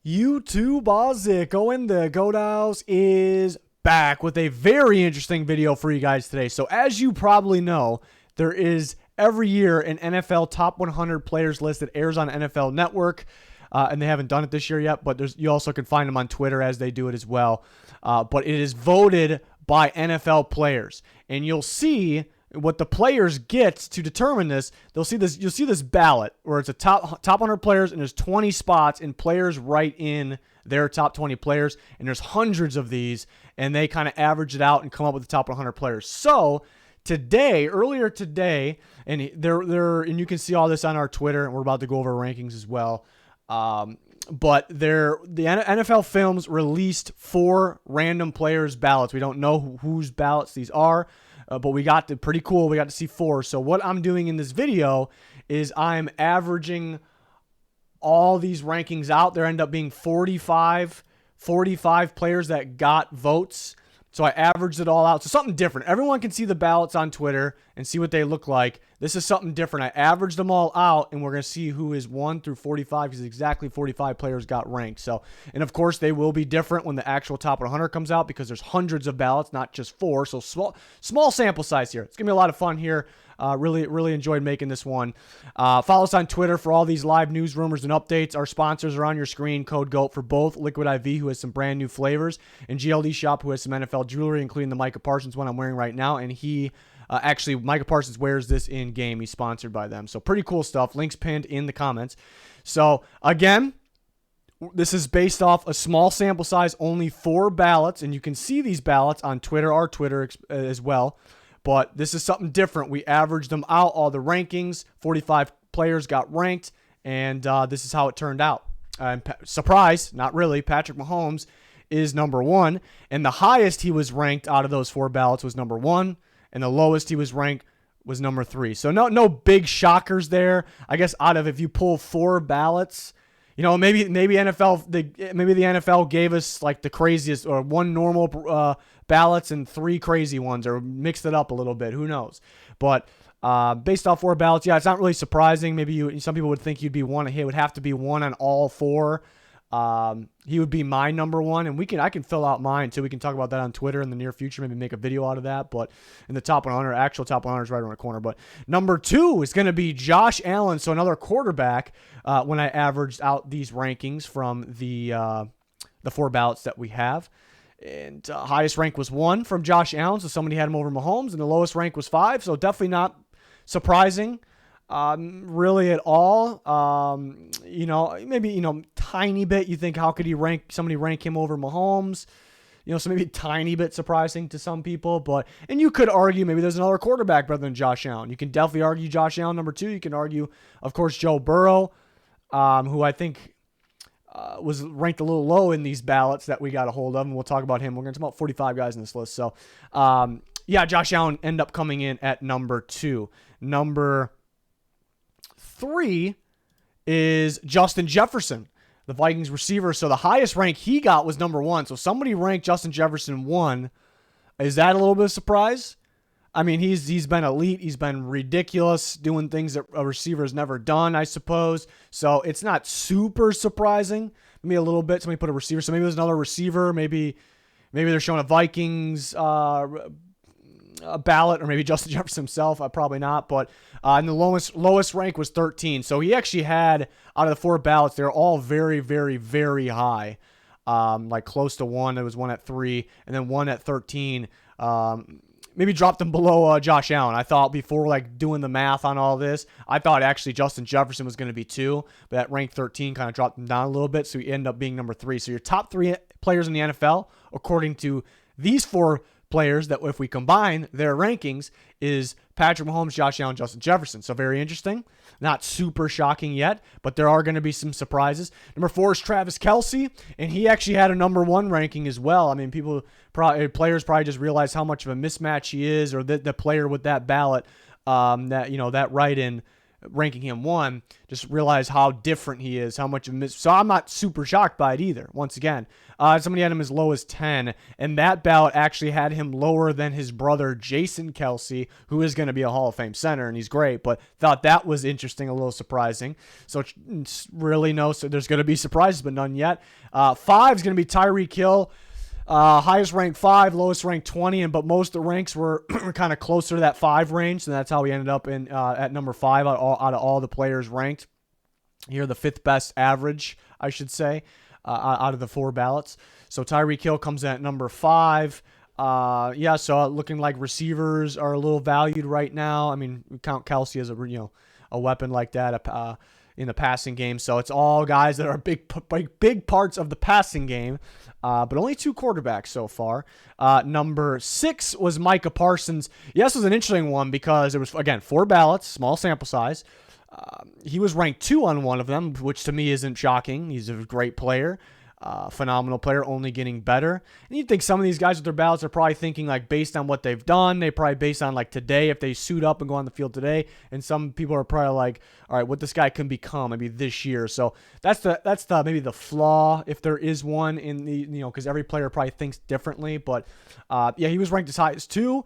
YouTube Oziko and the Goat House is back with a very interesting video for you guys today. So as you probably know, there is every year an NFL top 100 players list that airs on NFL Network. And they haven't done it this year yet, but you also can find them on Twitter as they do it as well. But it is voted by NFL players. And you'll see what the players get to determine this. You'll see this ballot where it's a top 100 players, and there's 20 spots, and players write in their top 20 players, and there's hundreds of these, and they kind of average it out and come up with the top 100 players. So earlier today, and you can see all this on our Twitter, and we're about to go over rankings as well. But the NFL Films released 4 random players' ballots. We don't know whose ballots these are. But we got pretty cool. We got to see 4. So what I'm doing in this video is I'm averaging all these rankings out. There end up being 45 players that got votes. So I averaged it all out. So something different. Everyone can see the ballots on Twitter and see what they look like. This is something different. I averaged them all out, and we're going to see who is 1 through 45 because exactly 45 players got ranked. So, and of course, they will be different when the actual top 100 comes out because there's hundreds of ballots, not just 4. So small sample size here. It's going to be a lot of fun here. Really enjoyed making this one. Follow us on Twitter for all these live news, rumors, and updates. Our sponsors are on your screen. Code GOAT for both. Liquid IV, who has some brand new flavors, and GLD Shop, who has some NFL jewelry, including the MICAH Parsons one I'm wearing right now. And actually, MICAH Parsons wears this in game. He's sponsored by them. So pretty cool stuff. Links pinned in the comments. So again, this is based off a small sample size, only 4 ballots, and you can see these ballots on Twitter, our Twitter as well. But this is something different. We averaged them out, all the rankings. 45 players got ranked, and this is how it turned out. Surprise, not really. Patrick Mahomes is number 1, and the highest he was ranked out of those 4 ballots was number 1, and the lowest he was ranked was number 3. So no big shockers there. I guess if you pull 4 ballots, maybe the NFL gave us like the craziest or 1 normal ballots and 3 crazy ones, or mixed it up a little bit. Who knows? But based off 4 ballots, yeah, it's not really surprising. Maybe some people would think you'd be 1. He would have to be 1 on all 4. He would be my number 1, and I can fill out mine too. We can talk about that on Twitter in the near future, maybe make a video out of that. But in the top 100, actual top 100 is right around the corner. But number 2 is going to be Josh Allen, so another quarterback. When I averaged out these rankings from the 4 ballots that we have, and highest rank was 1 from Josh Allen, so somebody had him over Mahomes, and the lowest rank was 5. So definitely not surprising. Really at all. Maybe, tiny bit. You think, how could somebody rank him over Mahomes? So maybe a tiny bit surprising to some people, and you could argue maybe there's another quarterback better than Josh Allen. You can definitely argue Josh Allen number 2. You can argue, of course, Joe Burrow, who I think was ranked a little low in these ballots that we got a hold of, and we'll talk about him. We're going to talk about 45 guys in this list. So, yeah, Josh Allen ended up coming in at number 2. Number 3 is Justin Jefferson, the Vikings receiver. So the highest rank he got was number 1. So somebody ranked Justin Jefferson 1. Is that a little bit of a surprise? I mean, he's been elite. He's been ridiculous, doing things that a receiver has never done, I suppose. So it's not super surprising. Maybe a little bit. Somebody put a receiver. So maybe there's another receiver. Maybe they're showing a Vikings a ballot, or maybe Justin Jefferson himself. Probably not. But and the lowest rank was 13. So he actually had, out of the 4 ballots, they're all very, very, very high. Like close to 1. There was 1 at 3, and then 1 at 13. Maybe dropped him below Josh Allen. I thought before doing the math on all this, I thought actually Justin Jefferson was going to be 2, but that rank 13 kind of dropped him down a little bit, so he ended up being number 3. So your top 3 players in the NFL, according to these 4 players, that if we combine their rankings, is Patrick Mahomes, Josh Allen, Justin Jefferson. So very interesting. Not super shocking yet, but there are going to be some surprises. Number 4 is Travis KELCE, and he actually had a number 1 ranking as well. I mean, players probably just realize how much of a mismatch he is, or the player with that ballot, that write-in ranking him 1, just realize how different he is, how much of a so I'm not super shocked by it either. Once again, somebody had him as low as 10, and that bout actually had him lower than his brother Jason KELCE, who is going to be a Hall of Fame center, and he's great, but thought that was interesting, a little surprising. So it's really so there's going to be surprises, but none yet. 5 is going to be TYREEK Hill. Highest ranked 5, lowest ranked 20, but most of the ranks were kind of closer to that 5 range, and that's how we ended up in at number 5 out of all the players ranked. Here, the 5th best average, I should say, out of the 4 ballots. So TYREEK Hill comes in at number 5. So looking like receivers are a little valued right now. I mean, we count KELCE as a weapon like that in the passing game. So it's all guys that are big parts of the passing game. But only 2 quarterbacks so far. Number 6 was Micah Parsons. Yes, it was an interesting one because it was, again, 4 ballots, small sample size. He was ranked 2 on one of them, which to me isn't shocking. He's a great player, phenomenal player, only getting better. And you'd think some of these guys with their ballots are probably thinking, like, based on what they've done, they probably based on, like, today, if they suit up and go on the field today. And some people are probably like, all right, what this guy can become maybe this year. So that's the maybe the flaw, if there is one, in the, because every player probably thinks differently. But he was ranked as high as 2.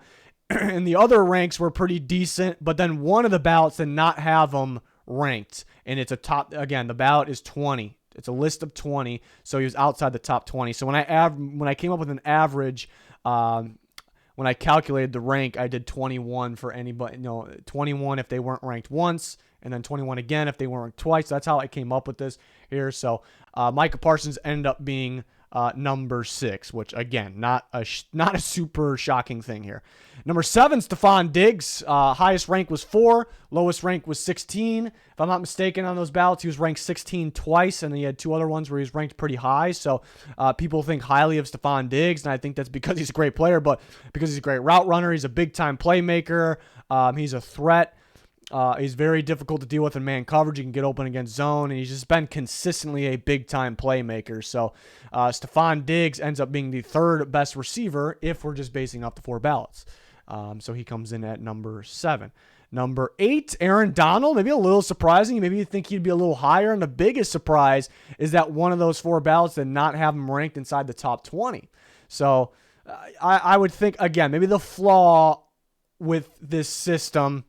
And the other ranks were pretty decent, but then one of the ballots did not have them ranked. And it's a top, again, the ballot is 20. It's a list of 20, so he was outside the top 20. So when I came up with an average, when I calculated the rank, I did 21 for anybody, 21 if they weren't ranked once, and then 21 again if they weren't ranked twice. So that's how I came up with this here. So Micah Parsons ended up being number 6, which again, not a super shocking thing here. Number 7, STEFON Diggs. Highest rank was 4, lowest rank was 16. If I'm not mistaken, on those ballots, he was ranked 16 twice, and he had 2 other ones where he was ranked pretty high. So people think highly of STEFON Diggs, and I think that's because he's a great player, but because he's a great route runner, he's a big-time playmaker, he's a threat. He's very difficult to deal with in man coverage. He can get open against zone, and he's just been consistently a big-time playmaker. So STEFON Diggs ends up being the 3rd best receiver if we're just basing off the 4 ballots. So he comes in at number 7. Number 8, Aaron Donald. Maybe a little surprising. Maybe you think he'd be a little higher. And the biggest surprise is that one of those 4 ballots did not have him ranked inside the top 20. So I would think, again, maybe the flaw with this system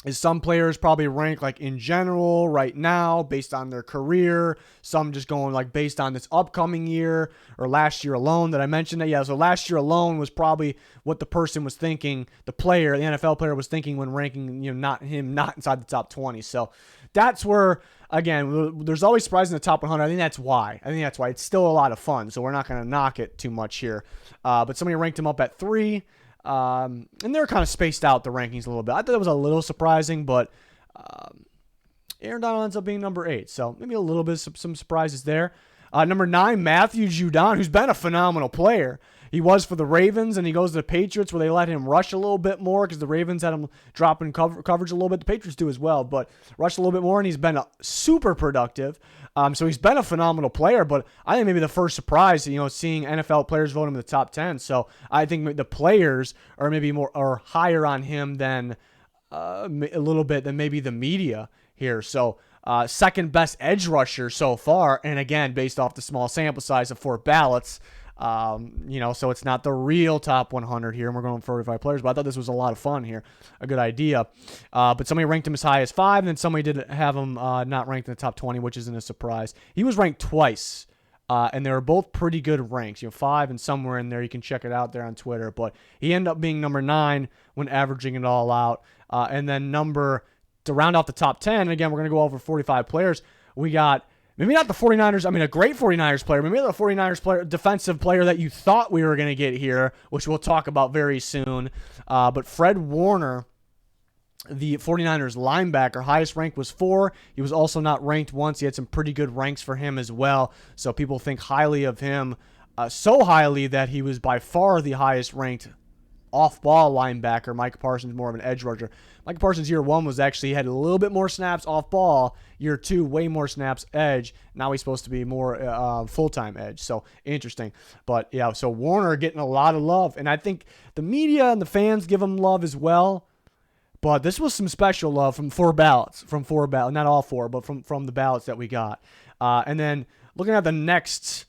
is some players probably rank like in general right now based on their career. Some just going like based on this upcoming year or last year alone that I mentioned that. Yeah, so last year alone was probably what the person was thinking, the player, the NFL player was thinking when ranking, not inside the top 20. So that's where, again, there's always surprises in the top 100. I think that's why. It's still a lot of fun, so we're not going to knock it too much here. But somebody ranked him up at 3. And they're kind of spaced out the rankings a little bit. I thought that was a little surprising, but Aaron Donald ends up being number 8. So maybe a little bit of some surprises there. Number 9, Matthew Judon, who's been a phenomenal player. He was for the Ravens, and he goes to the Patriots where they let him rush a little bit more because the Ravens had him dropping coverage a little bit. The Patriots do as well, but rush a little bit more, and he's been super productive. So he's been a phenomenal player, but I think maybe the first surprise, seeing NFL players vote him in the top 10. So I think the players are maybe higher on him than a little bit than maybe the media here. So 2nd best edge rusher so far, and again, based off the small sample size of 4 ballots. So it's not the real top 100 here, and we're going 45 players, but I thought this was a lot of fun here, a good idea. But somebody ranked him as high as 5, and then somebody did have him not ranked in the top 20, which isn't a surprise. He was ranked twice, and they were both pretty good ranks, 5 and somewhere in there. You can check it out there on Twitter, but he ended up being number 9 when averaging it all out. And then to round out the top 10, again, we're going to go over 45 players. We got maybe not the 49ers, a great 49ers player, maybe the 49ers player, defensive player that you thought we were going to get here, which we'll talk about very soon. But Fred Warner, the 49ers linebacker, highest rank was 4. He was also not ranked once. He had some pretty good ranks for him as well. So people think highly of him, so highly that he was by far the highest ranked off-ball linebacker. Micah Parsons more of an edge rusher. Micah Parsons year 1 was actually had a little bit more snaps off-ball. Year 2, way more snaps edge. Now he's supposed to be more full-time edge. So interesting. But yeah, so Warner getting a lot of love, and I think the media and the fans give him love as well. But this was some special love from four ballots, not all four, but from the ballots that we got. And then looking at the next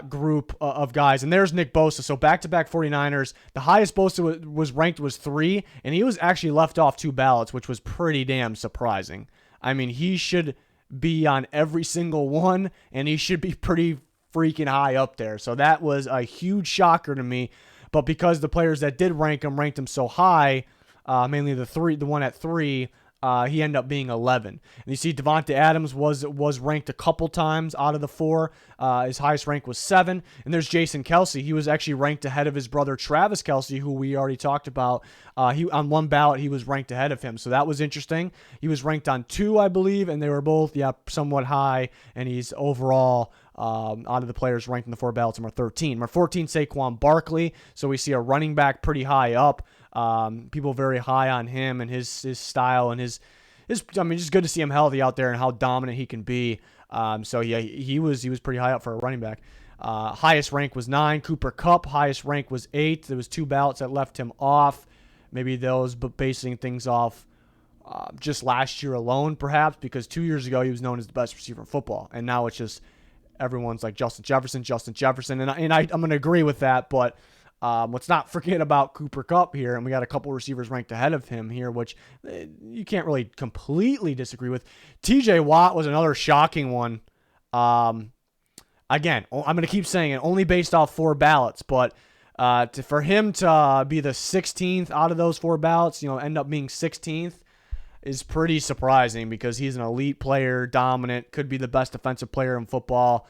group of guys, and there's Nick Bosa. So back-to-back 49ers. The highest Bosa was ranked was 3, and he was actually left off 2 ballots, which was pretty damn surprising. I mean, he should be on every single one, and he should be pretty freaking high up there. So that was a huge shocker to me. But because the players that did ranked him so high, mainly the one at 3, he ended up being 11. And you see Devontae Adams was ranked a couple times out of the 4. His highest rank was 7. And there's Jason KELCE. He was actually ranked ahead of his brother Travis KELCE, who we already talked about. On one ballot, he was ranked ahead of him. So that was interesting. He was ranked on 2, I believe, and they were both, somewhat high. And he's overall, out of the players ranked in the 4 ballots, number 13. Number 14, Saquon Barkley. So we see a running back pretty high up. People very high on him and his style and his I mean, just good to see him healthy out there and how dominant he can be. So yeah, he was pretty high up for a running back. Highest rank was 9. Cooper Kupp, highest rank was 8. There was 2 ballots that left him off. Maybe those, but basing things off just last year alone, perhaps, because 2 years ago he was known as the best receiver in football, and now it's just everyone's like Justin Jefferson, and I'm going to agree with that, but let's not forget about Cooper Kupp here, and we got a couple receivers ranked ahead of him here, which you can't really completely disagree with. TJ Watt was another shocking one. Again, I'm going to keep saying it, only based off 4 ballots, but for him to be the 16th out of those 4 ballots, end up being 16th, is pretty surprising because he's an elite player, dominant, could be the best defensive player in football.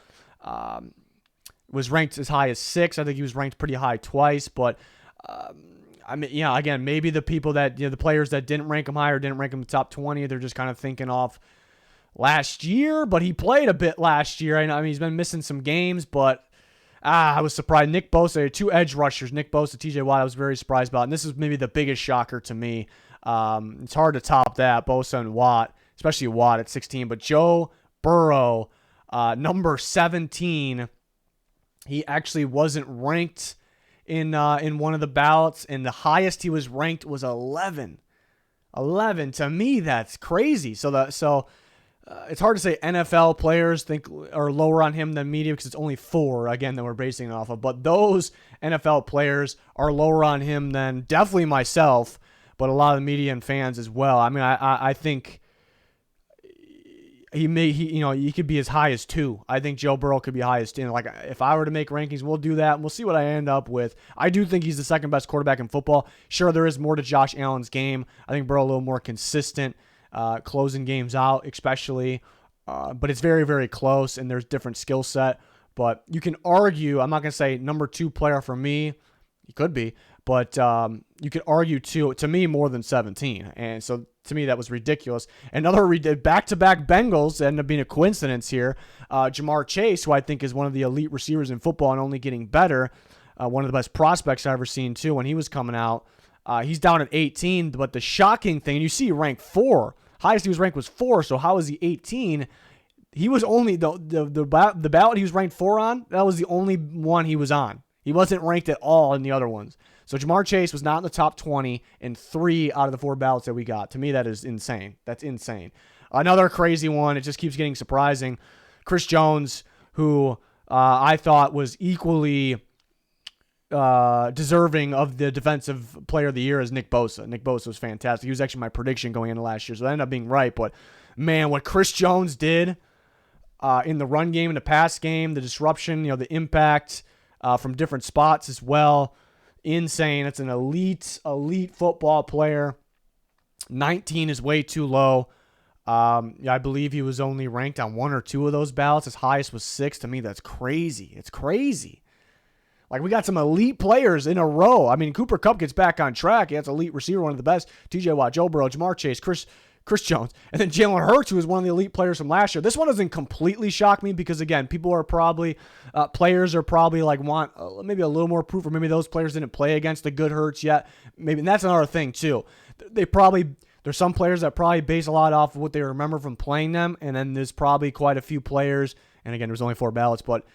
Was ranked as high as 6. I think he was ranked pretty high twice, but I mean, again, maybe the people that, the players that didn't rank him high or didn't rank him in the top 20, they're just kind of thinking off last year, but he played a bit last year. I mean, he's been missing some games, but I was surprised. Nick Bosa, 2 edge rushers, Nick Bosa, TJ Watt, I was very surprised about, and this is maybe the biggest shocker to me. It's hard to top that, Bosa and Watt, especially Watt at 16, but Joe Burrow, number 17, he actually wasn't ranked in one of the ballots, and the highest he was ranked was 11. 11, to me, that's crazy. So it's hard to say NFL players are lower on him than media because it's only 4, again, that we're basing it off of. But those NFL players are lower on him than definitely myself, but a lot of the media and fans as well. I mean, I think he could be as high as 2. I think Joe Burrow could be high as 10. Like, if I were to make rankings, we'll do that, and we'll see what I end up with. I do think he's the second best quarterback in football. Sure, there is more to Josh Allen's game. I think Burrow a little more consistent, closing games out, especially. But it's very, very close, and there's different skill set. But you can argue, I'm not going to say number 2 player for me. He could be, but you could argue to me more than 17. And so to me, that was ridiculous. Another back-to-back Bengals ended up being a coincidence here. Jamar Chase, who I think is one of the elite receivers in football and only getting better, one of the best prospects I've ever seen too when he was coming out. He's down at 18, but the shocking thing, and you see he ranked 4. Highest he was ranked was 4, so how is he 18? He was only, the ballot he was ranked 4 on, that was the only one he was on. He wasn't ranked at all in the other ones. So Jamar Chase was not in the top 20 in 3 out of the 4 ballots that we got. To me, that is insane. That's insane. Another crazy one, it just keeps getting surprising. Chris Jones, who I thought was equally deserving of the defensive player of the year as Nick Bosa. Nick Bosa was fantastic. He was actually my prediction going into last year, so I ended up being right. But, man, what Chris Jones did in the run game, in the pass game, the disruption, the impact from different spots as well, insane. It's an elite football player. 19 is way too low. I believe he was only ranked on 1 or 2 of those ballots. His highest was 6. To me, that's crazy. It's crazy. Like, we got some elite players in a row. I mean, Cooper Kupp gets back on track. That's elite receiver, one of the best. TJ Watt, Joe Burrow, Jamar Chase, Chris Jones, and then Jalen Hurts, who was one of the elite players from last year. This one doesn't completely shock me because, again, people are probably, players are probably like want maybe a little more proof, or maybe those players didn't play against the good Hurts yet. Maybe, and that's another thing too. There's some players that probably base a lot off of what they remember from playing them, and then there's probably quite a few players, and again, there's only 4 ballots, but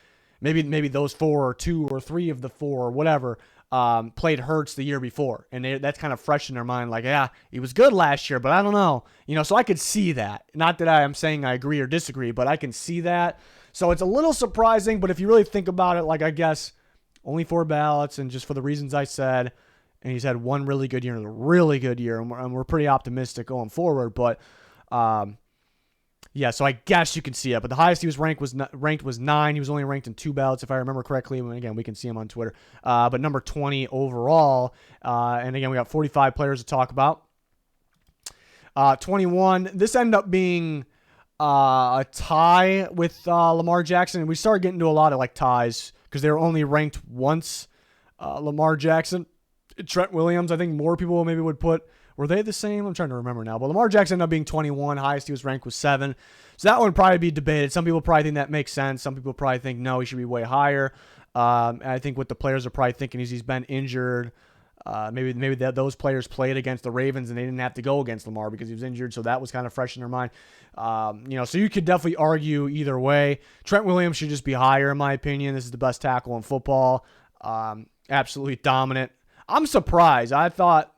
maybe those 4 or 2 or 3 of the 4 or whatever played Hurts the year before, and that's kind of fresh in their mind. Like, yeah, he was good last year, but I don't know, So I could see that. Not that I'm saying I agree or disagree, but I can see that. So it's a little surprising, but if you really think about it, like I guess only 4 ballots, and just for the reasons I said, and he's had one really good year, and we're pretty optimistic going forward. But yeah, so I guess you can see it. But the highest he was ranked was 9. He was only ranked in 2 ballots, if I remember correctly. And again, we can see him on Twitter. But number 20 overall. And again, we got 45 players to talk about. 21. This ended up being a tie with Lamar Jackson. And we started getting into a lot of like ties because they were only ranked once. Lamar Jackson, Trent Williams. I think more people maybe would put. Were they the same? I'm trying to remember now. But Lamar Jackson ended up being 21. Highest he was ranked was 7. So that one would probably be debated. Some people probably think that makes sense. Some people probably think, no, he should be way higher. And I think what the players are probably thinking is he's been injured. Maybe those players played against the Ravens and they didn't have to go against Lamar because he was injured. So that was kind of fresh in their mind. So you could definitely argue either way. Trent Williams should just be higher, in my opinion. This is the best tackle in football. Absolutely dominant. I'm surprised. I thought,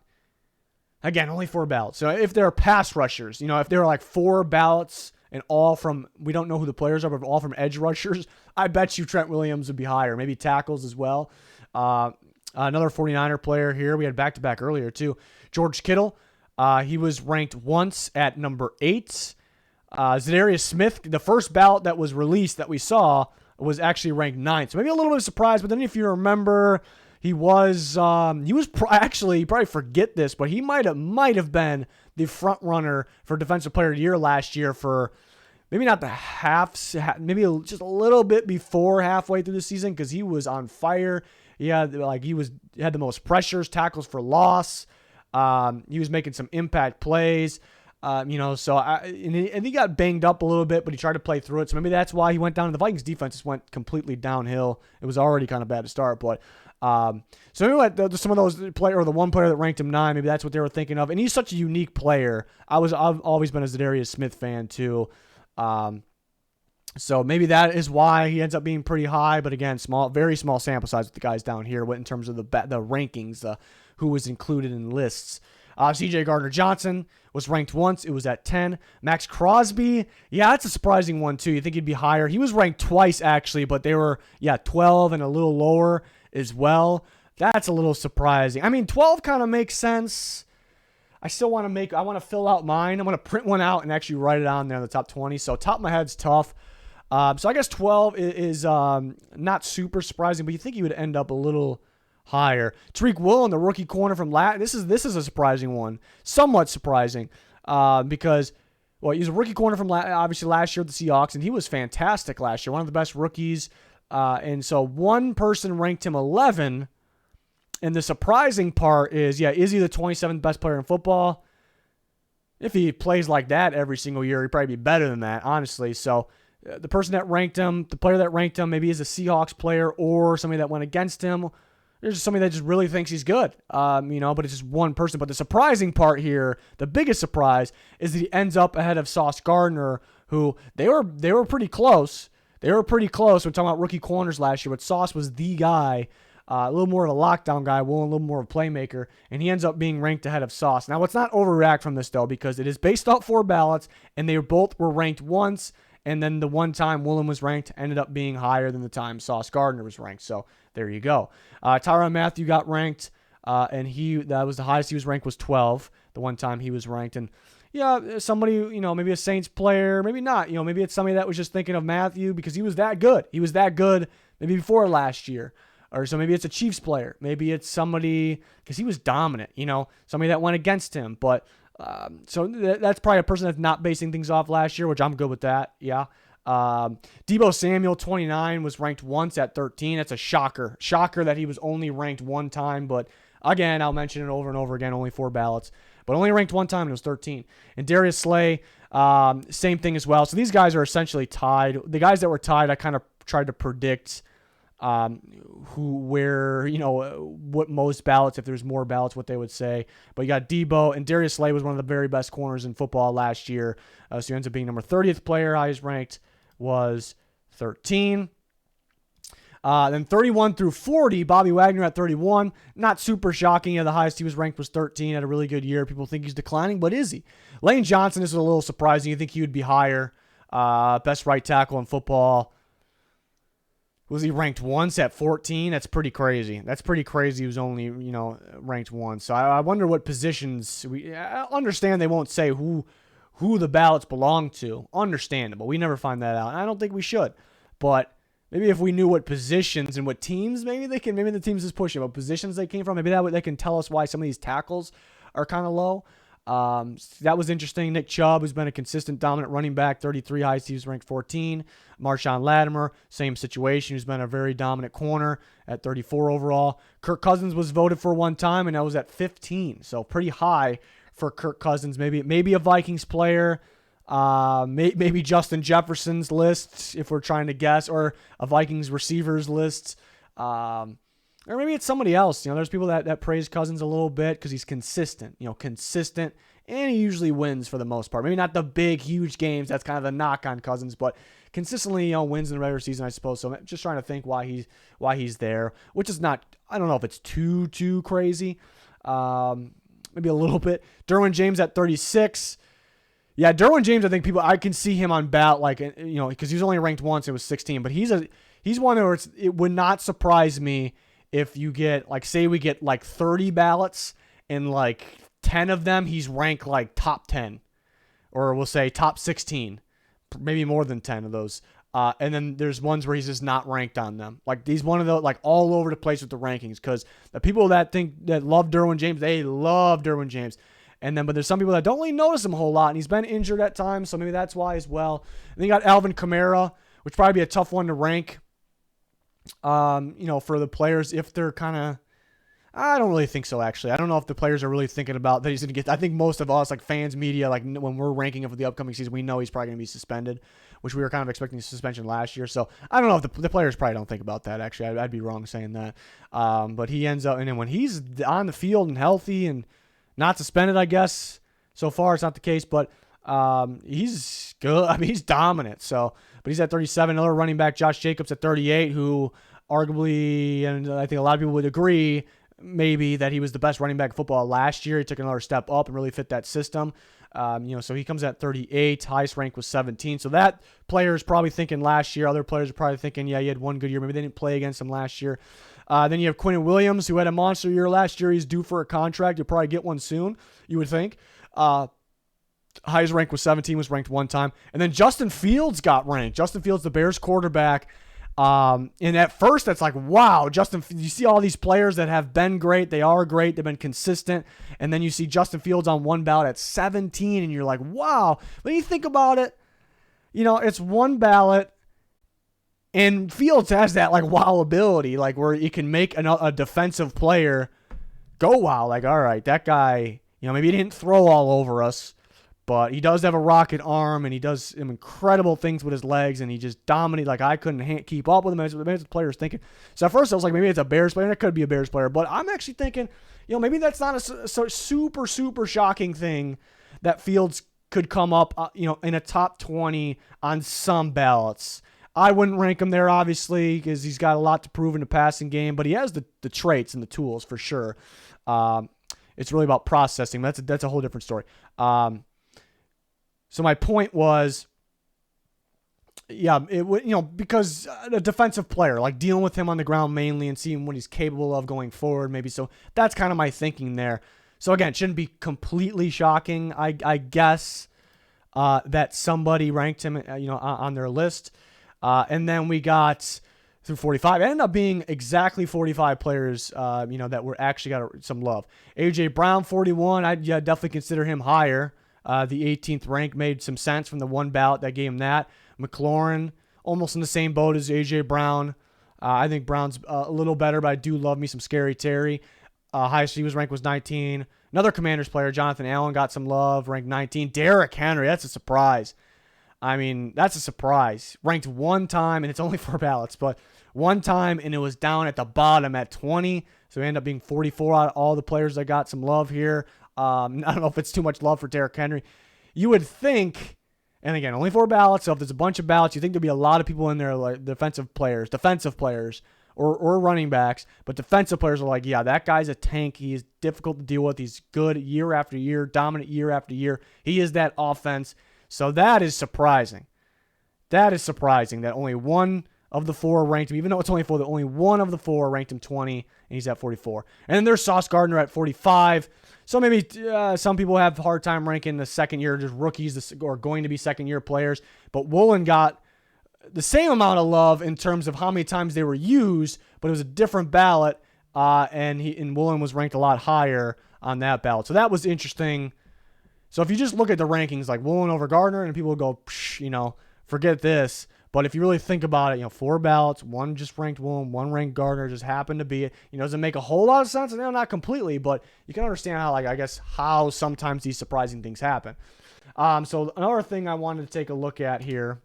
again, only 4 ballots. So if there are pass rushers, if there are like 4 ballots and all from, we don't know who the players are, but all from edge rushers, I bet you Trent Williams would be higher. Maybe tackles as well. Another 49er player here. We had back-to-back earlier too. George Kittle. He was ranked once at number 8. Zadarius Smith, the first ballot that was released that we saw, was actually ranked 9th. So maybe a little bit of surprise, but then if you remember, he was actually, you probably forget this, but he might have been the front runner for Defensive Player of the Year last year for maybe not the maybe just a little bit before halfway through the season because he was on fire. He had the most pressures, tackles for loss. He was making some impact plays. And he got banged up a little bit, but he tried to play through it. So maybe that's why he went down. The Vikings defense just went completely downhill. It was already kind of bad to start, but so anyway, some of those or the one player that ranked him 9, maybe that's what they were thinking of. And he's such a unique player. I've always been a Zadarius Smith fan too. So maybe that is why he ends up being pretty high. But again, very small sample size with the guys down here in terms of the rankings, who was included in lists. C.J. Gardner-Johnson was ranked once. It was at 10. Max Crosby, yeah, that's a surprising one too. You think he'd be higher. He was ranked twice actually, but they were 12 and a little lower as well. That's a little surprising. I mean, 12 kind of makes sense. I want to fill out mine. I'm going to print one out and actually write it on there in the top 20. So top of my head's tough. So I guess 12 is not super surprising, but you think he would end up a little higher. TYREEK Woolen, the rookie corner from this is a surprising one. Somewhat surprising because, well, he was a rookie corner from obviously last year with the Seahawks, and he was fantastic last year. One of the best rookies. And so one person ranked him 11. And the surprising part is he the 27th best player in football? If he plays like that every single year, he'd probably be better than that, honestly. So the person that ranked him, the player that ranked him, maybe is a Seahawks player or somebody that went against him. There's just somebody that just really thinks he's good, but it's just one person. But the surprising part here, the biggest surprise, is that he ends up ahead of Sauce Gardner, who they were pretty close. They were pretty close. We're talking about rookie corners last year, but Sauce was the guy, a little more of a lockdown guy, Woolen a little more of a playmaker, and he ends up being ranked ahead of Sauce. Now, let's not overreact from this, though, because it is based off 4 ballots, and they both were ranked once, and then the one time Woolen was ranked ended up being higher than the time Sauce Gardner was ranked. So there you go. Tyrann Mathieu got ranked, and that was the highest he was ranked was 12 the one time he was ranked. And yeah, somebody, maybe a Saints player, maybe not. Maybe it's somebody that was just thinking of Mathieu because he was that good. He was that good maybe before last year. Or so maybe it's a Chiefs player. Maybe it's somebody, because he was dominant, somebody that went against him. But so that's probably a person that's not basing things off last year, which I'm good with that. Yeah. Deebo Samuel, 29, was ranked once at 13. That's a shocker. Shocker that he was only ranked one time. But again, I'll mention it over and over again, only 4 ballots. But only ranked one time, and it was 13. And Darius Slay, same thing as well. So these guys are essentially tied. The guys that were tied, I kind of tried to predict what most ballots, if there's more ballots, what they would say. But you got Deebo, and Darius Slay was one of the very best corners in football last year. So he ends up being number 30th player. Highest ranked was 13. Then 31 through 40, Bobby Wagner at 31. Not super shocking. Yeah, the highest he was ranked was 13. Had a really good year. People think he's declining, but is he? Lane Johnson is a little surprising. You think he would be higher. Best right tackle in football. Was he ranked once at 14? That's pretty crazy. That's pretty crazy. He was only, ranked once. So I wonder what positions. I understand they won't say who the ballots belong to. Understandable. We never find that out. And I don't think we should. But maybe if we knew what positions and what teams, maybe the teams is pushing, what positions they came from, maybe that way they can tell us why some of these tackles are kind of low. That was interesting. Nick Chubb, who's been a consistent dominant running back, 33, highest he was ranked 14. Marshawn Lattimore, same situation, who's been a very dominant corner at 34 overall. Kirk Cousins was voted for one time, and that was at 15, so pretty high for Kirk Cousins. Maybe a Vikings player. Maybe Justin Jefferson's list, if we're trying to guess, or a Vikings receivers list. Or maybe it's somebody else. There's people that praise Cousins a little bit because he's consistent, and he usually wins for the most part. Maybe not the big, huge games. That's kind of the knock on Cousins, but consistently, wins in the regular season, I suppose. So I'm just trying to think why he's there, which is not, I don't know if it's too crazy. Maybe a little bit. Derwin James at 36. Yeah, Derwin James, I can see him on ballot, because he was only ranked once, it was 16, but he's one where it would not surprise me if you get, say we get 30 ballots and 10 of them, he's ranked top 10, or we'll say top 16, maybe more than 10 of those. And then there's ones where he's just not ranked on them. He's one of those, all over the place with the rankings, because the people that love Derwin James, they love Derwin James. But there's some people that don't really notice him a whole lot, and he's been injured at times, so maybe that's why as well. And then you got Alvin Kamara, which probably be a tough one to rank. For the players, if they're kind of, I don't really think so, actually. I don't know if the players are really thinking about that he's going to get, I think most of us, fans, media, when we're ranking him for the upcoming season, we know he's probably going to be suspended, which we were kind of expecting suspension last year. So I don't know if the players probably don't think about that, actually. I'd be wrong saying that. But he ends up, and then when he's on the field and healthy and not suspended, I guess, so far it's not the case, but he's good. He's dominant. So, but he's at 37. Another running back, Josh Jacobs at 38, who arguably, and I think a lot of people would agree, maybe that he was the best running back in football last year. He took another step up and really fit that system. So he comes at 38. Highest rank was 17. So that player is probably thinking last year. Other players are probably thinking, yeah, he had one good year. Maybe they didn't play against him last year. Then you have Quinnen Williams, who had a monster year last year. He's due for a contract. He'll probably get one soon, you would think. Highest rank was 17, was ranked one time. And then Justin Fields got ranked. Justin Fields, the Bears quarterback. And at first, that's wow, you see all these players that have been great. They are great. They've been consistent. And then you see Justin Fields on one ballot at 17, and you're like, wow. When you think about it, it's one ballot. And Fields has that wow ability, where you can make a defensive player go wow. All right, that guy, maybe he didn't throw all over us, but he does have a rocket arm, and he does some incredible things with his legs, and he just dominated. I couldn't keep up with him. Maybe the player's thinking. So at first I was maybe it's a Bears player, and it could be a Bears player, but I'm actually thinking, maybe that's not a super, super shocking thing that Fields could come up, in a top 20 on some ballots. I wouldn't rank him there, obviously, because he's got a lot to prove in the passing game, but he has the traits and the tools for sure. It's really about processing. That's a whole different story. So my point was, because a defensive player, dealing with him on the ground mainly and seeing what he's capable of going forward, maybe. So that's kind of my thinking there. So again, it shouldn't be completely shocking, I guess, that somebody ranked him, on their list. And then we got through 45. It ended up being exactly 45 players, that were actually got some love. A.J. Brown, 41. I'd definitely consider him higher. The 18th rank made some sense from the one ballot that gave him that. McLaurin, almost in the same boat as A.J. Brown. I think Brown's a little better, but I do love me some Scary Terry. Highest he was ranked was 19. Another Commanders player, Jonathan Allen, got some love, ranked 19. Derrick Henry, that's a surprise. That's a surprise. Ranked one time, and it's only 4 ballots, but one time, and it was down at the bottom at 20. So he ended up being 44 out of all the players that got some love here. I don't know if it's too much love for Derrick Henry. You would think, And again, only 4 ballots. So if there's a bunch of ballots, you think there'll be a lot of people in there, like defensive players, or running backs. But defensive players are like, yeah, that guy's a tank. He is difficult to deal with. He's good year after year, dominant year after year. He is that offense. So that is surprising. That is surprising that only one of the 4 ranked him, even though it's only 4, that only one of the 4 ranked him 20, and he's at 44. And then there's Sauce Gardner at 45. So maybe some people have a hard time ranking the second year, just rookies or going to be second year players. But Woolen got the same amount of love in terms of how many times they were used, but it was a different ballot, and Woolen was ranked a lot higher on that ballot. So that was interesting. So if you just look at the rankings, like Woolen over Gardner, and people will go, forget this. But if you really think about it, 4 ballots, one just ranked Woolen, one ranked Gardner, just happened to be it. Doesn't make a whole lot of sense. Not completely, but you can understand how sometimes these surprising things happen. So another thing I wanted to take a look at here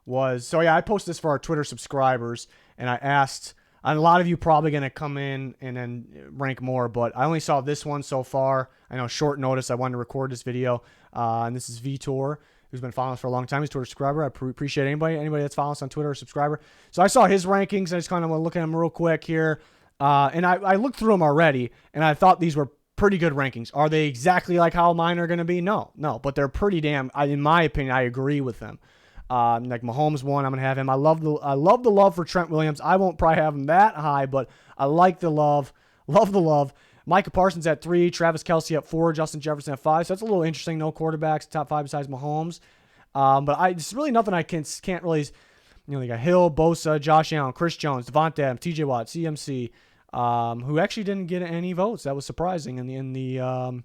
was, I posted this for our Twitter subscribers, and I asked, and a lot of you probably going to come in and then rank more, but I only saw this one so far. I know short notice, I wanted to record this video, and this is Vitor, who's been following us for a long time. He's a Twitter subscriber. I appreciate anybody that's following us on Twitter or subscriber. So I saw his rankings. I just kind of want to look at them real quick here. And I looked through them already, and I thought these were pretty good rankings. Are they exactly like how mine are going to be? No. But they're pretty damn, in my opinion, I agree with them. Like Mahomes one, I'm going to have him. I love the love for Trent Williams. I won't probably have him that high, but I like the love. Love the love. Micah Parsons at 3, Travis KELCE at 4, Justin Jefferson at 5. So that's a little interesting. No quarterbacks top 5 besides Mahomes. But it's really nothing I can't really. They got Hill, Bosa, Josh Allen, Chris Jones, Devontae Adams, TJ Watt, CMC, who actually didn't get any votes. That was surprising in the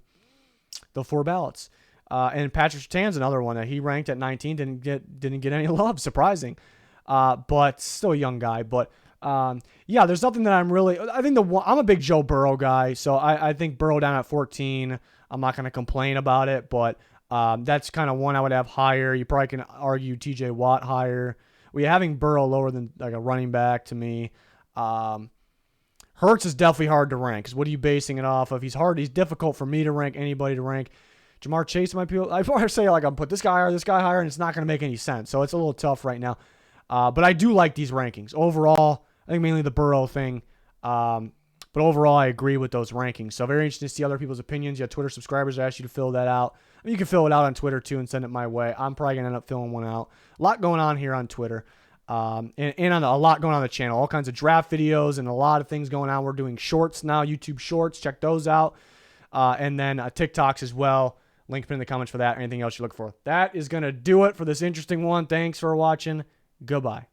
4 ballots. And Patrick Surtain's another one that he ranked at 19, didn't get any love. Surprising, but still a young guy. But there's nothing that I'm really. I think I'm a big Joe Burrow guy, so I think Burrow down at 14. I'm not going to complain about it, but that's kind of one I would have higher. You probably can argue TJ Watt higher. Having Burrow lower than like a running back to me. Hurts is definitely hard to rank, because what are you basing it off of? He's difficult for me to rank, anybody to rank. Jamar Chase might be. I probably say I'm put this guy higher, and it's not going to make any sense. So it's a little tough right now. But I do like these rankings overall. I think mainly the Burrow thing. But overall, I agree with those rankings. So very interesting to see other people's opinions. You have Twitter subscribers. I asked you to fill that out. You can fill it out on Twitter too and send it my way. I'm probably going to end up filling one out. A lot going on here on Twitter. And on a lot going on the channel. All kinds of draft videos and a lot of things going on. We're doing shorts now, YouTube shorts. Check those out. And then TikToks as well. Link in the comments for that. Anything else you look for. That is going to do it for this interesting one. Thanks for watching. Goodbye.